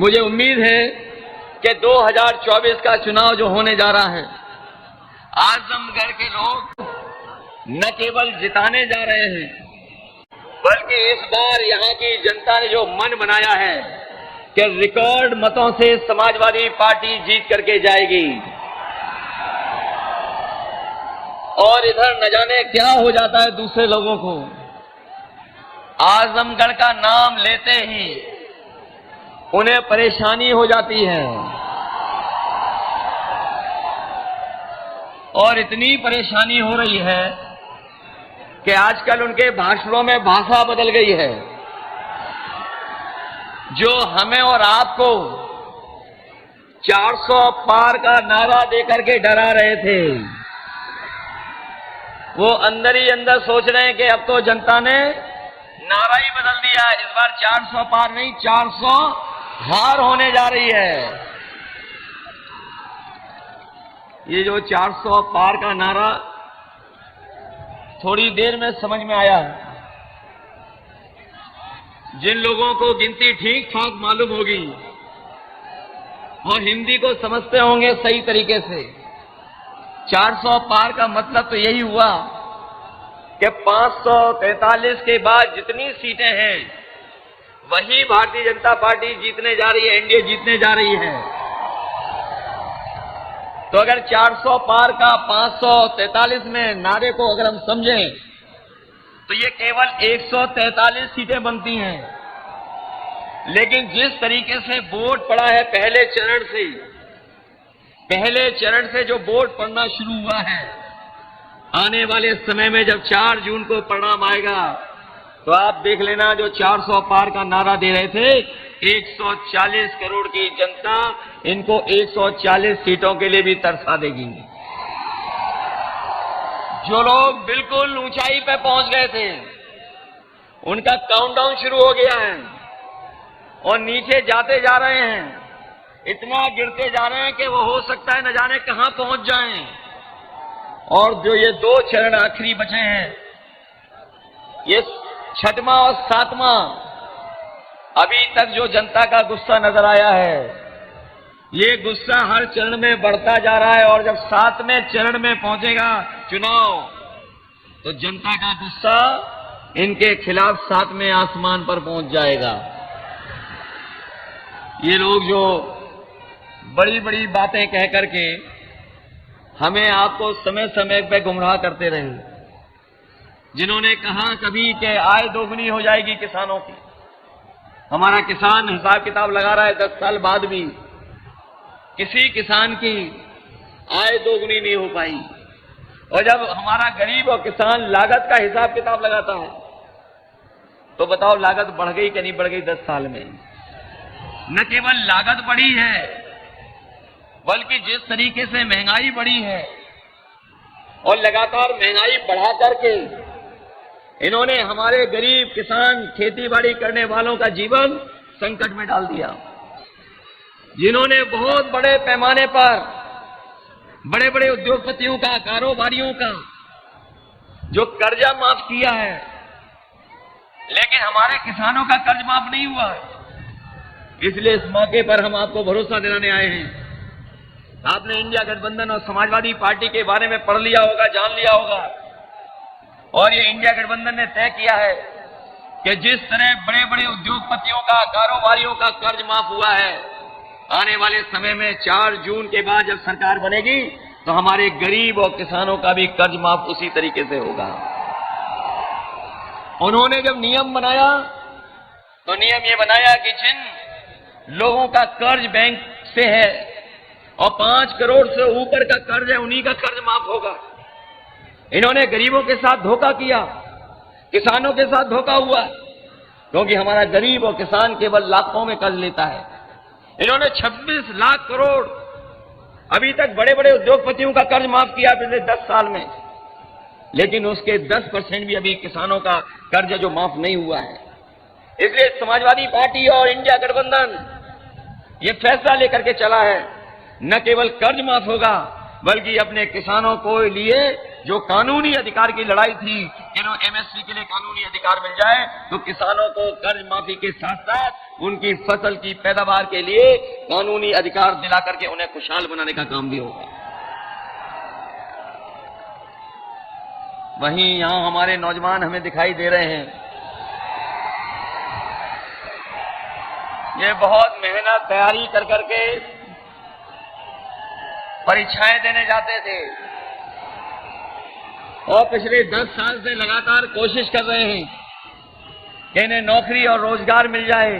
मुझे उम्मीद है कि 2024 का चुनाव जो होने जा रहा है, आजमगढ़ के लोग न केवल जिताने जा रहे हैं, बल्कि इस बार यहाँ की जनता ने जो मन बनाया है कि रिकॉर्ड मतों से समाजवादी पार्टी जीत करके जाएगी। और इधर न जाने क्या हो जाता है दूसरे लोगों को, आजमगढ़ का नाम लेते ही उन्हें परेशानी हो जाती है। और इतनी परेशानी हो रही है कि आजकल उनके भाषणों में भाषा बदल गई है। जो हमें और आपको 400 पार का नारा देकर के डरा रहे थे, वो अंदर ही अंदर सोच रहे हैं कि अब तो जनता ने नारा ही बदल दिया, इस बार 400 पार नहीं 400 हार होने जा रही है। ये जो 400 पार का नारा थोड़ी देर में समझ में आया। जिन लोगों को गिनती ठीक ठाक मालूम होगी और हिंदी को समझते होंगे सही तरीके से, 400 पार का मतलब तो यही हुआ कि 543 के बाद जितनी सीटें हैं वही भारतीय जनता पार्टी जीतने जा रही है, एनडीए जीतने जा रही है। तो अगर 400 पार का 543 में नारे को अगर हम समझें तो ये केवल 143 सीटें बनती हैं। लेकिन जिस तरीके से वोट पड़ा है पहले चरण से जो वोट पड़ना शुरू हुआ है, आने वाले समय में जब 4 जून को परिणाम आएगा तो आप देख लेना, जो 400 पार का नारा दे रहे थे, 140 करोड़ की जनता इनको 140 सीटों के लिए भी तरसा देगी। जो लोग बिल्कुल ऊंचाई पे पहुंच गए थे उनका काउंटडाउन शुरू हो गया है और नीचे जाते जा रहे हैं, इतना गिरते जा रहे हैं कि वो हो सकता है न जाने कहां पहुंच जाएं। और जो ये 2 चरण आखिरी बचे हैं, ये 6वां और 7वां, अभी तक जो जनता का गुस्सा नजर आया है, ये गुस्सा हर चरण में बढ़ता जा रहा है। और जब 7वें चरण में पहुंचेगा चुनाव तो जनता का गुस्सा इनके खिलाफ 7वें आसमान पर पहुंच जाएगा। ये लोग जो बड़ी बड़ी बातें कह करके हमें आपको समय समय पे गुमराह करते रहे, जिन्होंने कहा कभी कि आय दोगुनी हो जाएगी किसानों की, हमारा किसान हिसाब किताब लगा रहा है 10 साल बाद भी किसी किसान की आय दोगुनी नहीं हो पाई। और जब हमारा गरीब और किसान लागत का हिसाब किताब लगाता है तो बताओ लागत बढ़ गई कि नहीं बढ़ गई 10 साल में? न केवल लागत बढ़ी है, बल्कि जिस तरीके से महंगाई बढ़ी है और लगातार महंगाई बढ़ा करके इन्होंने हमारे गरीब किसान खेती बाड़ी करने वालों का जीवन संकट में डाल दिया। जिन्होंने बहुत बड़े पैमाने पर बड़े बड़े उद्योगपतियों का, कारोबारियों का जो कर्जा माफ किया है, लेकिन हमारे किसानों का कर्ज माफ नहीं हुआ। इसलिए इस मौके पर हम आपको भरोसा दिलाने आए हैं। आपने इंडिया गठबंधन और समाजवादी पार्टी के बारे में पढ़ लिया होगा, जान लिया होगा, और ये इंडिया गठबंधन ने तय किया है कि जिस तरह बड़े बड़े उद्योगपतियों का, कारोबारियों का कर्ज माफ हुआ है, आने वाले समय में 4 जून के बाद जब सरकार बनेगी तो हमारे गरीब और किसानों का भी कर्ज माफ उसी तरीके से होगा। उन्होंने जब नियम बनाया तो नियम ये बनाया कि जिन लोगों का कर्ज बैंक से है और 5 करोड़ से ऊपर का कर्ज है, उन्हीं का कर्ज माफ होगा। इन्होंने गरीबों के साथ धोखा किया, किसानों के साथ धोखा हुआ, क्योंकि हमारा गरीब और किसान केवल लाखों में कर्ज लेता है। इन्होंने 26 लाख करोड़ अभी तक बड़े बड़े उद्योगपतियों का कर्ज माफ किया पिछले 10 साल में, लेकिन उसके 10% भी अभी किसानों का कर्ज जो माफ नहीं हुआ है। इसलिए समाजवादी पार्टी और इंडिया गठबंधन ये फैसला लेकर के चला है, न केवल कर्ज माफ होगा बल्कि अपने किसानों को लिए जो कानूनी अधिकार की लड़ाई थी कि एमएसपी के लिए कानूनी अधिकार मिल जाए, तो किसानों को कर्ज माफी के साथ साथ उनकी फसल की पैदावार के लिए कानूनी अधिकार दिला करके उन्हें खुशहाल बनाने का काम भी होगा। वहीं यहां हमारे नौजवान हमें दिखाई दे रहे हैं, ये बहुत मेहनत तैयारी कर करके परीक्षाएं देने जाते थे और पिछले 10 साल से लगातार कोशिश कर रहे हैं कि इन्हें नौकरी और रोजगार मिल जाए।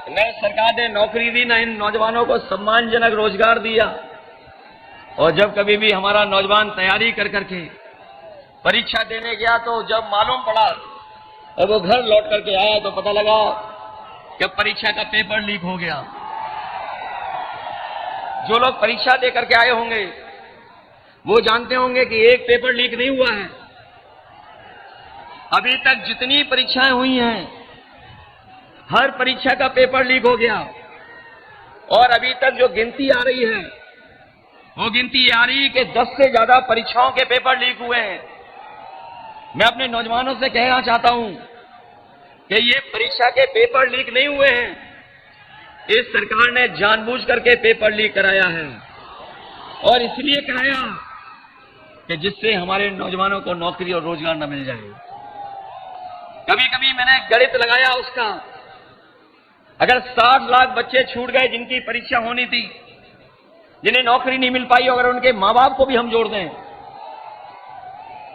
न सरकार ने नौकरी दी, न इन नौजवानों को सम्मानजनक रोजगार दिया। और जब कभी भी हमारा नौजवान तैयारी कर करके परीक्षा देने गया, तो जब मालूम पड़ा और वो घर लौट करके आया, तो पता लगा कि परीक्षा का पेपर लीक हो गया। जो लोग परीक्षा दे करके आए होंगे वो जानते होंगे कि एक पेपर लीक नहीं हुआ है। अभी तक जितनी परीक्षाएं हुई हैं, हर परीक्षा का पेपर लीक हो गया। और अभी तक जो गिनती आ रही है, वो गिनती आ रही है कि 10 से ज्यादा परीक्षाओं के पेपर लीक हुए हैं। मैं अपने नौजवानों से कहना चाहता हूं कि ये परीक्षा के पेपर लीक नहीं हुए हैं, इस सरकार ने जानबूझ करके पेपर लीक कराया है। और इसलिए कराया कि जिससे हमारे नौजवानों को नौकरी और रोजगार न मिल जाए। कभी कभी मैंने गणित लगाया उसका, अगर 60 लाख बच्चे छूट गए जिनकी परीक्षा होनी थी, जिन्हें नौकरी नहीं मिल पाई, अगर उनके मां बाप को भी हम जोड़ दें,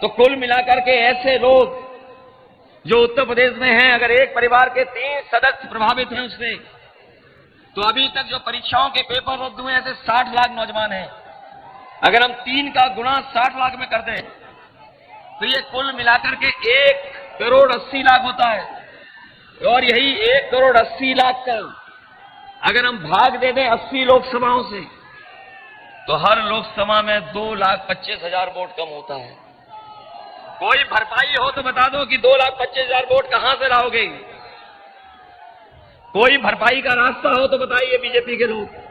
तो कुल मिलाकर के ऐसे लोग जो उत्तर प्रदेश में हैं, अगर एक परिवार के 3 सदस्य प्रभावित हैं उससे, तो अभी तक जो परीक्षाओं के पेपर रद्द हुए ऐसे 60 लाख नौजवान हैं। अगर हम 3 का गुणा 60 लाख में कर दें, तो ये कुल मिलाकर के 1 करोड़ 80 लाख होता है। और यही 1 करोड़ 80 लाख का अगर हम भाग दे दें 80 लोकसभाओं से, तो हर लोकसभा में 2,25,000 वोट कम होता है। कोई भरपाई हो तो बता दो कि 2,25,000 वोट कहां से लाओगे? कोई भरपाई का रास्ता हो तो बताइए बीजेपी के लोग।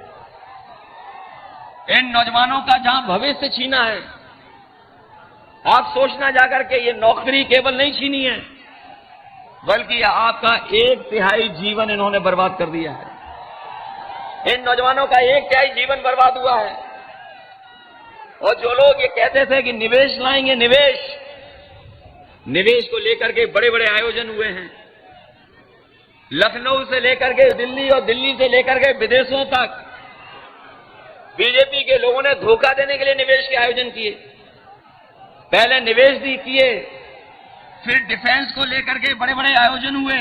इन नौजवानों का जहां भविष्य छीना है, आप सोचना जाकर के ये नौकरी केवल नहीं छीनी है, बल्कि आपका 1/3 जीवन इन्होंने बर्बाद कर दिया है। इन नौजवानों का 1/3 जीवन बर्बाद हुआ है। और जो लोग ये कहते थे कि निवेश लाएंगे, निवेश को लेकर के बड़े बड़े आयोजन हुए हैं। लखनऊ से लेकर के दिल्ली और दिल्ली से लेकर के विदेशों तक बीजेपी के लोगों ने धोखा देने के लिए निवेश के आयोजन किए। पहले निवेश भी किए, फिर डिफेंस को लेकर के बड़े बड़े आयोजन हुए,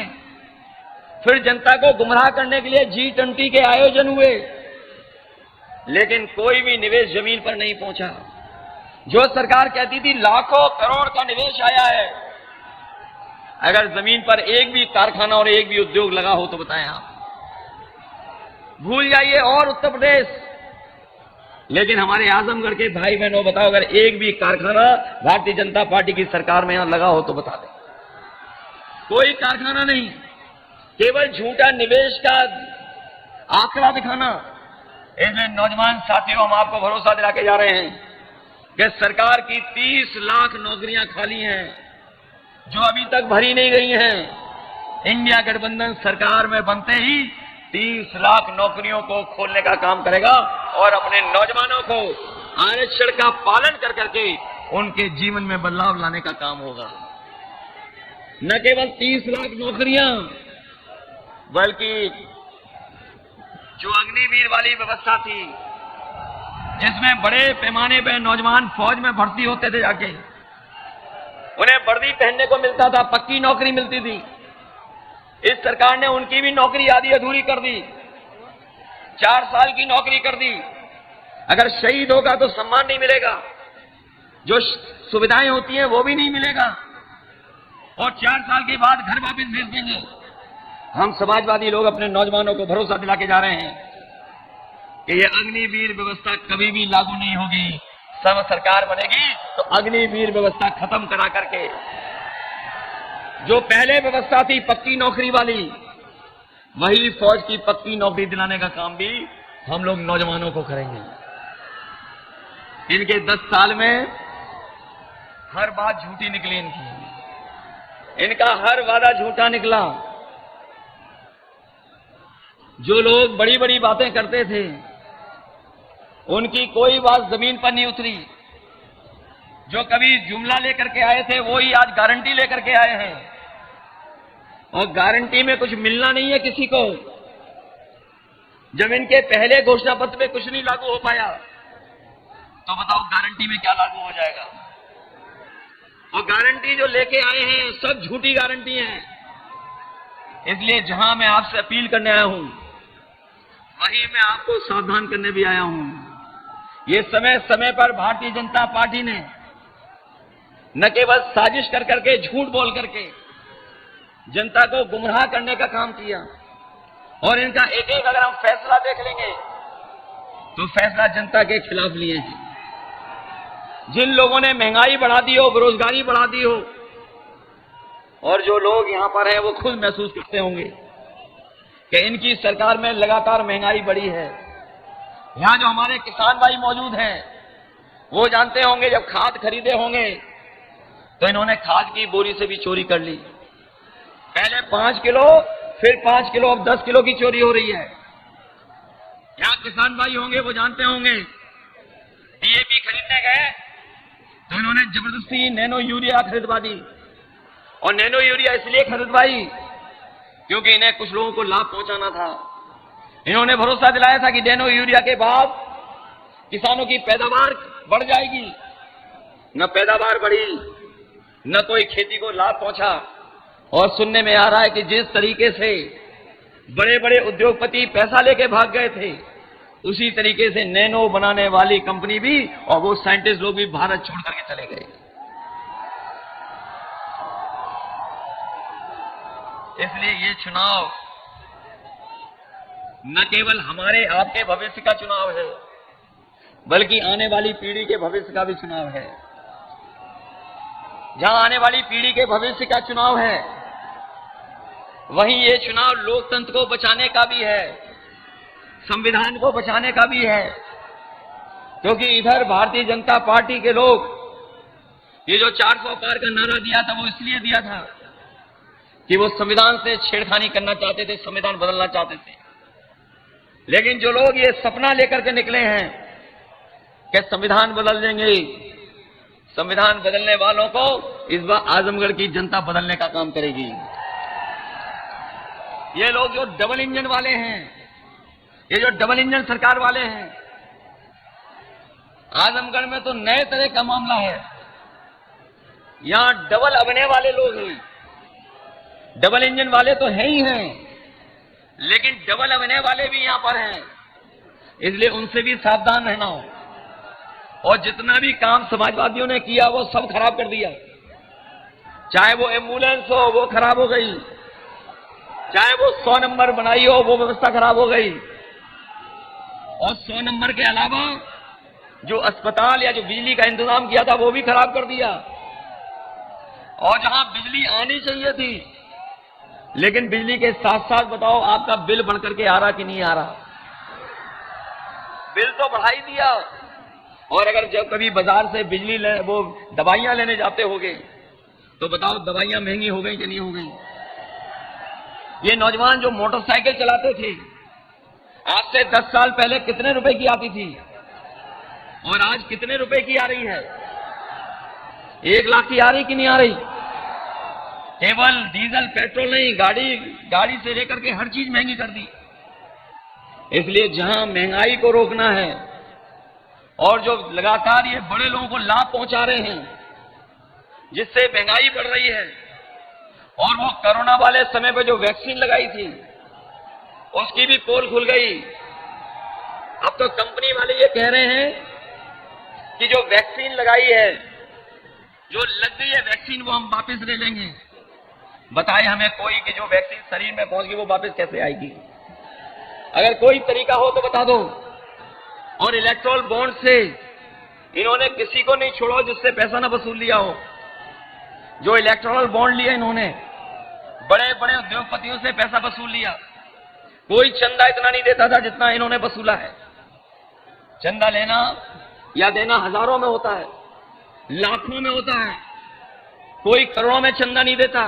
फिर जनता को गुमराह करने के लिए G20 के आयोजन हुए, लेकिन कोई भी निवेश जमीन पर नहीं पहुंचा। जो सरकार कहती थी लाखों करोड़ का निवेश आया है, अगर जमीन पर एक भी कारखाना और एक भी उद्योग लगा हो तो बताएं आप। भूल जाइए और उत्तर प्रदेश, लेकिन हमारे आजमगढ़ के भाई बहनों बताओ, अगर एक भी कारखाना भारतीय जनता पार्टी की सरकार में यहां लगा हो तो बता दें। कोई कारखाना नहीं, केवल झूठा निवेश का आंकड़ा दिखाना। इसलिए नौजवान साथियों, हम आपको भरोसा दिला के जा रहे हैं कि सरकार की 30 लाख नौकरियां खाली हैं जो अभी तक भरी नहीं गई हैं। इंडिया गठबंधन सरकार में बनते ही 30 लाख नौकरियों को खोलने का काम करेगा और अपने नौजवानों को आरक्षण का पालन कर करके उनके जीवन में बदलाव लाने का काम होगा। न केवल 30 लाख नौकरियां, बल्कि जो अग्निवीर वाली व्यवस्था थी, जिसमें बड़े पैमाने पर नौजवान फौज में भर्ती होते थे, जाके उन्हें वर्दी पहनने को मिलता था, पक्की नौकरी मिलती थी। इस सरकार ने उनकी भी नौकरी आधी अधूरी कर दी, 4 साल की नौकरी कर दी। अगर शहीद होगा तो सम्मान नहीं मिलेगा, जो सुविधाएं होती हैं वो भी नहीं मिलेगा, और 4 साल के बाद घर वापस भेज देंगे। हम समाजवादी लोग अपने नौजवानों को भरोसा दिला के जा रहे हैं कि ये अग्निवीर व्यवस्था कभी भी लागू नहीं होगी। सब सरकार बनेगी तो अग्निवीर व्यवस्था खत्म करा करके जो पहले व्यवस्था थी पक्की नौकरी वाली, वही फौज की पक्की नौकरी दिलाने का काम भी हम लोग नौजवानों को करेंगे। इनके 10 साल में हर बात झूठी निकली इनका हर वादा झूठा निकला। जो लोग बड़ी बड़ी बातें करते थे उनकी कोई बात जमीन पर नहीं उतरी। जो कभी जुमला लेकर के आए थे वो ही आज गारंटी लेकर के आए हैं, और गारंटी में कुछ मिलना नहीं है किसी को। जब इनके पहले घोषणा पत्र में कुछ नहीं लागू हो पाया तो बताओ गारंटी में क्या लागू हो जाएगा। और गारंटी जो लेके आए हैं सब झूठी गारंटी है। इसलिए जहां मैं आपसे अपील करने आया हूं वहीं मैं आपको सावधान करने भी आया हूं। ये समय समय पर भारतीय जनता पार्टी ने न केवल साजिश कर करके झूठ बोल करके जनता को गुमराह करने का काम किया, और इनका एक एक अगर हम फैसला देख लेंगे तो फैसला जनता के खिलाफ लिए हैं। जिन लोगों ने महंगाई बढ़ा दी हो, बेरोजगारी बढ़ा दी हो, और जो लोग यहां पर हैं वो खुद महसूस करते होंगे कि इनकी सरकार में लगातार महंगाई बढ़ी है। यहां जो हमारे किसान भाई मौजूद हैं वो जानते होंगे जब खाद खरीदे होंगे तो इन्होंने खाद की बोरी से भी चोरी कर ली। पहले 5 किलो, फिर 5 किलो, अब 10 किलो की चोरी हो रही है। यहां किसान भाई होंगे वो जानते होंगे डीएपी खरीदने गए तो इन्होंने जबरदस्ती नैनो यूरिया खरीदवा दी, और नैनो यूरिया इसलिए खरीदवाई क्योंकि इन्हें कुछ लोगों को लाभ पहुंचाना था। इन्होंने भरोसा दिलाया था कि नैनो यूरिया के बाद किसानों की पैदावार बढ़ जाएगी। न पैदावार बढ़ी, न कोई खेती को लाभ पहुंचा। और सुनने में आ रहा है कि जिस तरीके से बड़े बड़े उद्योगपति पैसा लेके भाग गए थे उसी तरीके से नैनो बनाने वाली कंपनी भी और वो साइंटिस्ट लोग भी भारत छोड़ करके चले गए। इसलिए ये चुनाव न केवल हमारे आपके भविष्य का चुनाव है बल्कि आने वाली पीढ़ी के भविष्य का भी चुनाव है। जहां आने वाली पीढ़ी के भविष्य का चुनाव है वहीं ये चुनाव लोकतंत्र को बचाने का भी है, संविधान को बचाने का भी है। क्योंकि इधर भारतीय जनता पार्टी के लोग ये जो 400 पार का नारा दिया था वो इसलिए दिया था कि वो संविधान से छेड़खानी करना चाहते थे, संविधान बदलना चाहते थे। लेकिन जो लोग ये सपना लेकर के निकले हैं कि संविधान बदल देंगे, संविधान बदलने वालों को इस बार आजमगढ़ की जनता बदलने का काम करेगी। ये लोग जो डबल इंजन वाले हैं, ये जो डबल इंजन सरकार वाले हैं, आजमगढ़ में तो नए तरह का मामला है। यहां डबल अभिनय वाले लोग हैं। डबल इंजन वाले तो है ही हैं, लेकिन डबल अभिनय वाले भी यहां पर हैं। इसलिए उनसे भी सावधान रहना हो। और जितना भी काम समाजवादियों ने किया वो सब खराब कर दिया। चाहे वो एम्बुलेंस हो वो खराब हो गई, चाहे वो 100 नंबर बनाई हो वो व्यवस्था खराब हो गई, और 100 नंबर के अलावा जो अस्पताल या जो बिजली का इंतजाम किया था वो भी खराब कर दिया। और जहां बिजली आनी चाहिए थी, लेकिन बिजली के साथ साथ बताओ आपका बिल बढ़कर के आ रहा कि नहीं आ रहा? बिल तो बढ़ा ही दिया। और अगर जब कभी बाजार से बिजली वो दवाइयां लेने जाते होगे तो बताओ दवाइयां महंगी हो गई कि नहीं हो गई? ये नौजवान जो मोटरसाइकिल चलाते थे आज से 10 साल पहले कितने रुपए की आती थी और आज कितने रुपए की आ रही है? 1 लाख की आ रही कि नहीं आ रही? केवल डीजल पेट्रोल नहीं, गाड़ी से लेकर के हर चीज महंगी कर दी। इसलिए जहां महंगाई को रोकना है और जो लगातार ये बड़े लोगों को लाभ पहुंचा रहे हैं जिससे महंगाई बढ़ रही है, और वो कोरोना वाले समय पे जो वैक्सीन लगाई थी उसकी भी पोल खुल गई। अब तो कंपनी वाले ये कह रहे हैं कि जो वैक्सीन लगाई है, जो लग गई है वैक्सीन, वो हम वापस ले लेंगे। बताए हमें कोई कि जो वैक्सीन शरीर में पहुंच गई वो वापस कैसे आएगी? अगर कोई तरीका हो तो बता दो। और इलेक्ट्रॉल बॉन्ड से इन्होंने किसी को नहीं छोड़ा जिससे पैसा ना वसूल लिया हो। जो इलेक्ट्रॉल बॉन्ड लिए इन्होंने बड़े बड़े उद्योगपतियों से पैसा वसूल लिया। कोई चंदा इतना नहीं देता था जितना इन्होंने वसूला है। चंदा लेना या देना हजारों में होता है, लाखों में होता है, कोई करोड़ों में चंदा नहीं देता।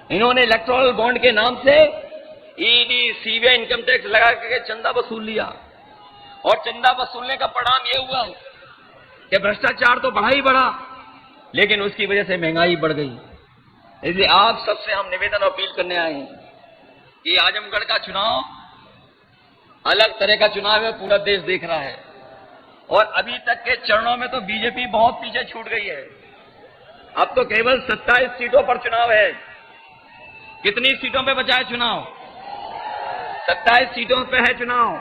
इन्होंने इलेक्टोरल बॉन्ड के नाम से ईडी, सीबीआई, इनकम टैक्स लगा के चंदा वसूल लिया, और चंदा वसूलने का परिणाम यह हुआ कि भ्रष्टाचार तो बढ़ा ही बढ़ा, लेकिन उसकी वजह से महंगाई बढ़ गई। इसलिए आप सबसे हम निवेदन और अपील करने आए हैं कि आजमगढ़ का चुनाव अलग तरह का चुनाव है, पूरा देश देख रहा है, और अभी तक के चरणों में तो बीजेपी बहुत पीछे छूट गई है। अब तो केवल 27 सीटों पर चुनाव है। कितनी सीटों पे बचा है चुनाव? 27 सीटों पे है चुनाव।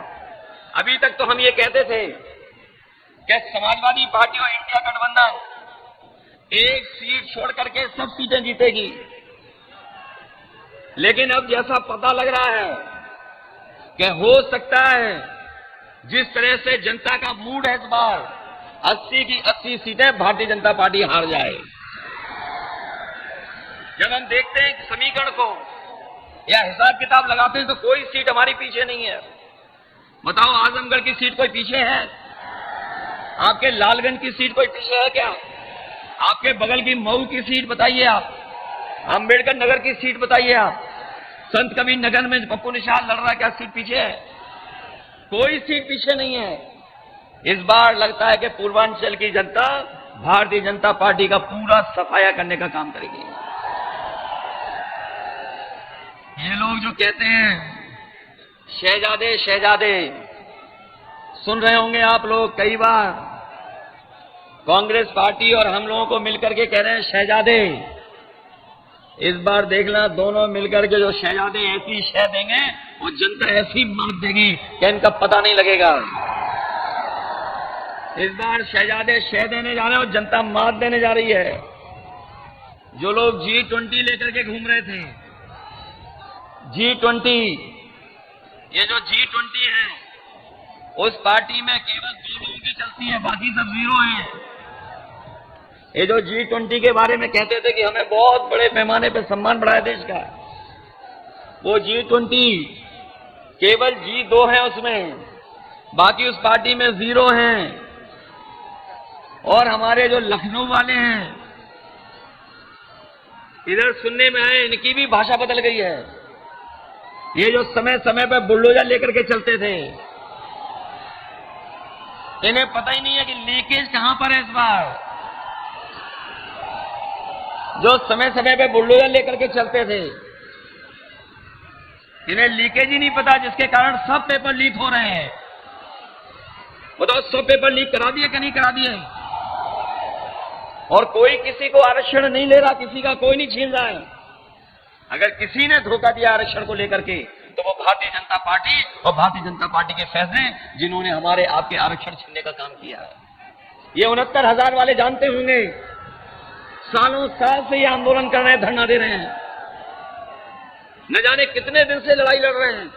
अभी तक तो हम ये कहते थे कि समाजवादी पार्टी और इंडिया गठबंधन एक सीट छोड़ करके सब सीटें जीतेगी, लेकिन अब जैसा पता लग रहा है कि हो सकता है जिस तरह से जनता का मूड है इस बार, 80 की 80 सीटें भारतीय जनता पार्टी हार जाए। जब हम देखते हैं समीकरण को या हिसाब किताब लगाते हैं तो कोई सीट हमारी पीछे नहीं है। बताओ, आजमगढ़ की सीट कोई पीछे है? आपके लालगंज की सीट कोई पीछे है क्या? आपके बगल की मऊ की सीट बताइए, आप अंबेडकर नगर की सीट बताइए, आप संत कबीर नगर में पप्पू निषाद लड़ रहा है, क्या सीट पीछे है? कोई सीट पीछे नहीं है। इस बार लगता है कि पूर्वांचल की जनता भारतीय जनता पार्टी का पूरा सफाया करने का काम करेगी। ये लोग जो कहते हैं शहजादे शहजादे, सुन रहे होंगे आप लोग कई बार कांग्रेस पार्टी और हम लोगों को मिलकर के कह रहे हैं शहजादे। इस बार देखना, दोनों मिलकर के जो शहजादे ऐसी शह देंगे वो जनता ऐसी मात देगी कि इनका पता नहीं लगेगा। इस बार शहजादे शह देने जा रहे हैं और जनता मात देने जा रही है। जो लोग G20 लेकर के घूम रहे थे, G20, ये जो G20 है, उस पार्टी में केवल 2 लोगों की चलती है, बाकी सब जीरो हैं। ये जो G20 के बारे में कहते थे कि हमें बहुत बड़े पैमाने पे सम्मान बढ़ाया देश का, वो G20 केवल G2 है उसमें, बाकी उस पार्टी में जीरो हैं। और हमारे जो लखनऊ वाले हैं, इधर सुनने में आए, इनकी भी भाषा बदल गई है। ये जो समय समय पर बुलडोजर लेकर के चलते थे, इन्हें पता ही नहीं है कि लीकेज कहां पर है। इस बार जो समय समय पे बुलडोजर लेकर के चलते थे, इन्हें लीकेज ही नहीं पता, जिसके कारण सब पेपर लीक हो रहे हैं। बताओ, सब पेपर लीक करा दिए कि नहीं करा दिए? और कोई किसी को आरक्षण नहीं ले रहा, किसी का कोई नहीं छीन रहा है। अगर किसी ने धोखा दिया आरक्षण को लेकर के, तो वो भारतीय जनता पार्टी और भारतीय जनता पार्टी के फैसले, जिन्होंने हमारे आपके आरक्षण छीनने का काम किया है। ये 69,000 वाले जानते होंगे, सालों साल से ये आंदोलन कर रहे हैं, धरना दे रहे हैं, न जाने कितने दिन से लड़ाई लड़ रहे हैं।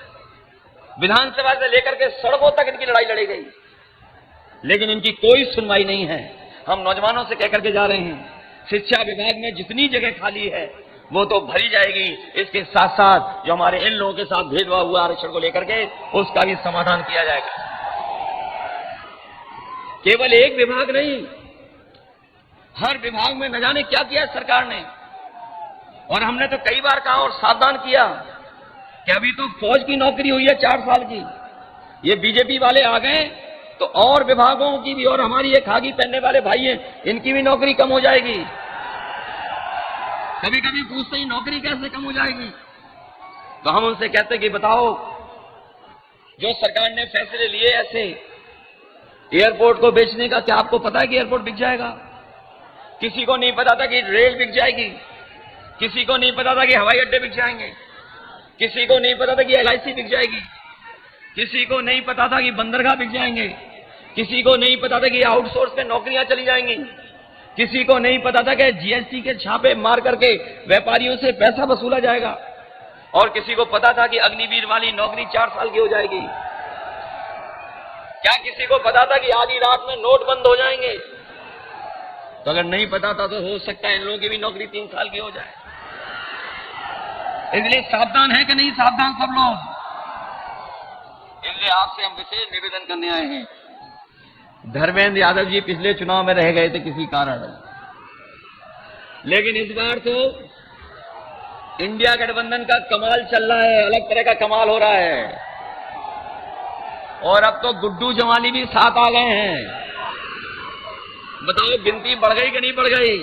विधानसभा से लेकर के सड़कों तक इनकी लड़ाई लड़ी गई, लेकिन इनकी कोई सुनवाई नहीं है। हम नौजवानों से कहकर के जा रहे हैं, शिक्षा विभाग में जितनी जगह खाली है वो तो भरी जाएगी। इसके साथ साथ जो हमारे इन लोगों के साथ भेदभाव हुआ आरक्षण को लेकर के, उसका भी समाधान किया जाएगा। केवल एक विभाग नहीं, हर विभाग में न जाने क्या किया सरकार ने। और हमने तो कई बार कहा और सावधान किया कि अभी तो फौज की नौकरी हुई है 4 साल की, ये बीजेपी वाले आ गए तो और विभागों की भी, और हमारी ये खाकी पहनने वाले भाई हैं, इनकी भी नौकरी कम हो जाएगी। कभी कभी पूछते ही नौकरी कैसे कम हो जाएगी? तो हम उनसे कहते कि बताओ, जो सरकार ने फैसले लिए ऐसे एयरपोर्ट को बेचने का, क्या आपको पता है कि एयरपोर्ट बिक जाएगा? किसी को नहीं पता था कि रेल बिक जाएगी, किसी को नहीं पता था कि हवाई अड्डे बिक जाएंगे, किसी को नहीं पता था कि LIC बिक जाएगी, किसी को नहीं पता था कि बंदरगाह बिक जाएंगे, किसी को नहीं पता था कि आउटसोर्स पे नौकरियां चली जाएंगी, किसी को नहीं पता था कि GST के छापे मार करके व्यापारियों से पैसा वसूला जाएगा, और किसी को पता था कि अग्निवीर वाली नौकरी 4 साल की हो जाएगी। क्या किसी को पता था कि आधी रात में नोट बंद हो जाएंगे? तो अगर नहीं पता था तो हो सकता है इन लोगों की भी नौकरी 3 साल की हो जाए। इसलिए सावधान है कि नहीं सावधान सब लोग? इसलिए आपसे हम विशेष निवेदन करने आए हैं धर्मेंद्र यादव जी पिछले चुनाव में रह गए थे किसी कारण, लेकिन इस बार तो इंडिया गठबंधन का कमाल चल रहा है, अलग तरह का कमाल हो रहा है। और अब तो गुड्डू जमाली भी साथ आ गए हैं। बताओ गिनती बढ़ गई कि नहीं बढ़ गई?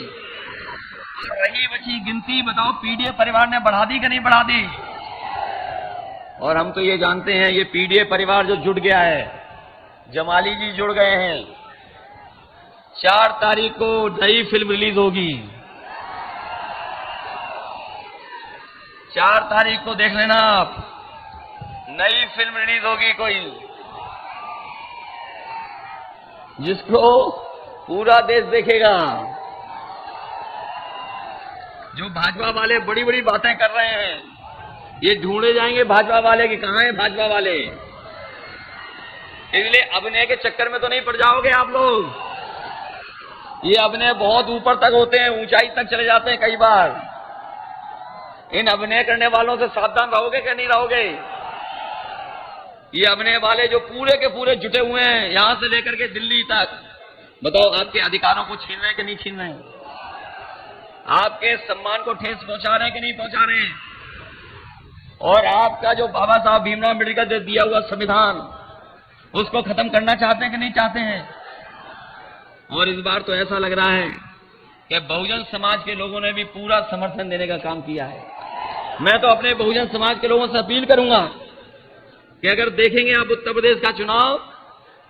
और रही बची गिनती बताओ पीडीए परिवार ने बढ़ा दी कि नहीं बढ़ा दी? और हम तो ये जानते हैं ये पीडीए परिवार जो जुड़ गया है, जमाली जी जुड़ गए हैं। 4 तारीख को नई फिल्म रिलीज होगी, 4 तारीख को देख लेना आप, नई फिल्म रिलीज होगी कोई, जिसको पूरा देश देखेगा। जो भाजपा वाले बड़ी बड़ी बातें कर रहे हैं, ये ढूंढे जाएंगे भाजपा वाले कि कहां है भाजपा वाले। इसलिए अभिनय के चक्कर में तो नहीं पड़ जाओगे आप लोग। ये अभिनय बहुत ऊपर तक होते हैं, ऊंचाई तक चले जाते हैं कई बार। इन अभिनय करने वालों से सावधान रहोगे कि नहीं रहोगे? ये अभिनय वाले जो पूरे के पूरे जुटे हुए हैं यहां से लेकर के दिल्ली तक, बताओ आपके अधिकारों को छीन रहे हैं कि नहीं छीन रहे हैं? आपके सम्मान को ठेस पहुंचा रहे हैं कि नहीं पहुंचा रहे हैं? और आपका जो बाबा साहब भीमराव अम्बेडकर ने दिया हुआ संविधान, उसको खत्म करना चाहते हैं कि नहीं चाहते हैं? और इस बार तो ऐसा लग रहा है कि बहुजन समाज के लोगों ने भी पूरा समर्थन देने का काम किया है। मैं तो अपने बहुजन समाज के लोगों से अपील करूंगा कि अगर देखेंगे आप उत्तर प्रदेश का चुनाव,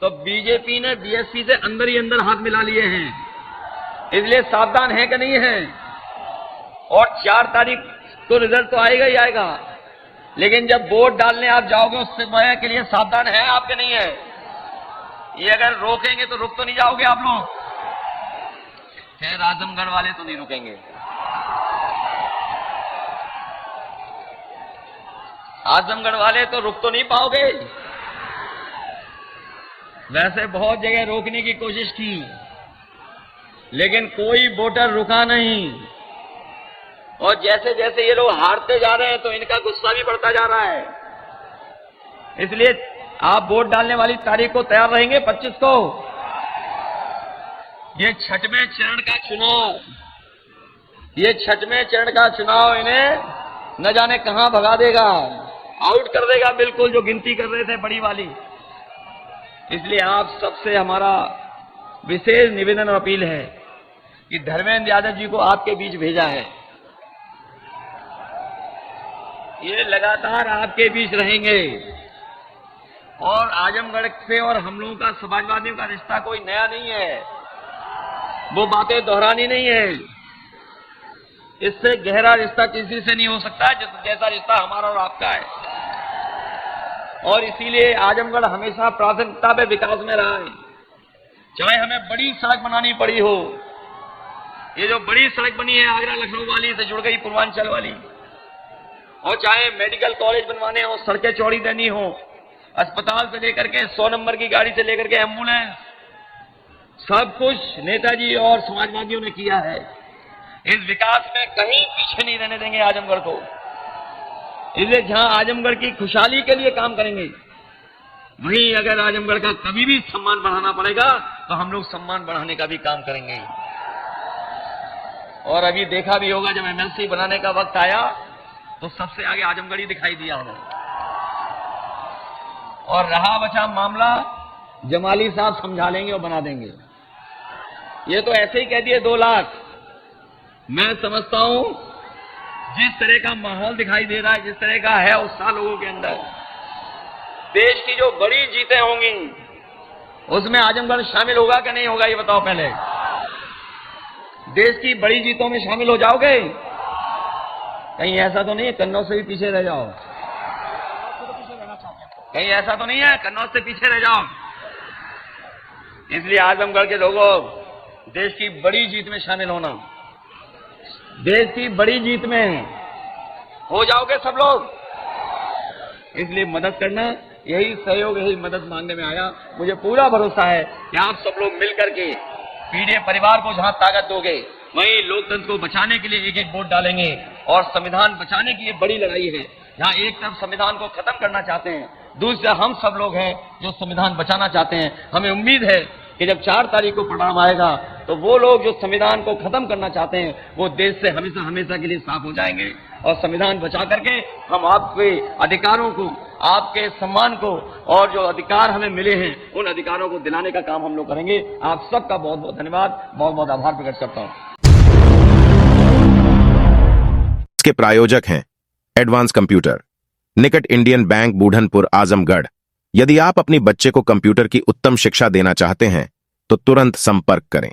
तो बीजेपी ने बीएसपी से अंदर ही अंदर हाथ मिला लिए हैं। इसलिए सावधान है कि नहीं है? और 4 तारीख को रिजल्ट तो आएगा ही आएगा, लेकिन जब वोट डालने आप जाओगे उससे समय के लिए सावधान है आपके नहीं है? ये अगर रोकेंगे तो रुक तो नहीं जाओगे आप लोग? खैर आजमगढ़ वाले तो नहीं रुकेंगे, आजमगढ़ वाले तो रुक तो नहीं पाओगे। वैसे बहुत जगह रोकने की कोशिश की, लेकिन कोई वोटर रुका नहीं। और जैसे जैसे ये लोग हारते जा रहे हैं तो इनका गुस्सा भी बढ़ता जा रहा है। इसलिए आप वोट डालने वाली तारीख को तैयार रहेंगे 25 को। ये 6वें चरण का चुनाव, ये 6वें चरण का चुनाव इन्हें न जाने कहां भगा देगा, आउट कर देगा बिल्कुल, जो गिनती कर रहे थे बड़ी वाली। इसलिए आप सबसे हमारा विशेष निवेदन और अपील है कि धर्मेंद्र यादव जी को आपके बीच भेजा है, ये लगातार आपके बीच रहेंगे। और आजमगढ़ से और हम लोगों का समाजवादियों का रिश्ता कोई नया नहीं है, वो बातें दोहरानी नहीं है। इससे गहरा रिश्ता किसी से नहीं हो सकता जैसा रिश्ता हमारा और आपका है। और इसीलिए आजमगढ़ हमेशा प्राथमिकता पे विकास में रहा है, चाहे हमें बड़ी सड़क बनानी पड़ी हो। ये जो बड़ी सड़क बनी है आगरा लखनऊ वाली से जुड़ गई पूर्वांचल वाली, और चाहे मेडिकल कॉलेज बनवाने हो, सड़कें चौड़ी देनी हो, अस्पताल से लेकर के 100 नंबर की गाड़ी से लेकर के एम्बुलेंस, सब कुछ नेताजी और समाजवादियों ने किया है। इस विकास में कहीं पीछे नहीं रहने देंगे आजमगढ़ को। इसलिए जहां आजमगढ़ की खुशहाली के लिए काम करेंगे, वहीं अगर आजमगढ़ का कभी भी सम्मान बढ़ाना पड़ेगा तो हम लोग सम्मान बढ़ाने का भी काम करेंगे। और अभी देखा भी होगा जब एमएलसी बनाने का वक्त आया तो सबसे आगे आजमगढ़ ही दिखाई दिया होगा। और रहा बचा मामला, जमाली साहब समझा लेंगे और बना देंगे। ये तो ऐसे ही कह दिए 2 लाख। मैं समझता हूं जिस तरह का माहौल दिखाई दे रहा है, जिस तरह का है उत्साह लोगों के अंदर, देश की जो बड़ी जीतें होंगी उसमें आजमगढ़ शामिल होगा कि नहीं होगा, ये बताओ पहले। देश की बड़ी जीतों में शामिल हो जाओगे? कहीं ऐसा तो नहीं है कन्नौज से भी पीछे रह जाओ? कहीं ऐसा तो नहीं है कन्नौज से पीछे रह जाओ? इसलिए आजमगढ़ के लोगों, देश की बड़ी जीत में शामिल होना, देश की बड़ी जीत में हो जाओगे सब लोग। इसलिए मदद करना, यही सहयोग, यही मदद मांगने में आया। मुझे पूरा भरोसा है कि आप सब लोग मिलकर के पीडीए परिवार को जहां ताकत दोगे, वहीं लोकतंत्र को बचाने के लिए एक एक वोट डालेंगे। और संविधान बचाने की ये बड़ी लड़ाई है, जहां एक तरफ संविधान को खत्म करना चाहते हैं, दूसरा हम सब लोग हैं जो संविधान बचाना चाहते हैं। हमें उम्मीद है कि जब 4 तारीख को परिणाम आएगा तो वो लोग जो संविधान को खत्म करना चाहते हैं वो देश से हमेशा हमेशा के लिए साफ हो जाएंगे और संविधान बचा करके हम आपके अधिकारों को, आपके सम्मान को और जो अधिकार हमें मिले हैं उन अधिकारों को दिलाने का काम हम लोग करेंगे। आप सबका बहुत बहुत धन्यवाद, बहुत बहुत आभार प्रकट करता हूं। इसके प्रायोजक हैं एडवांस कंप्यूटर, निकट इंडियन बैंक, बूढ़नपुर, आजमगढ़। यदि आप अपनी बच्चे को कंप्यूटर की उत्तम शिक्षा देना चाहते हैं तो तुरंत संपर्क करें।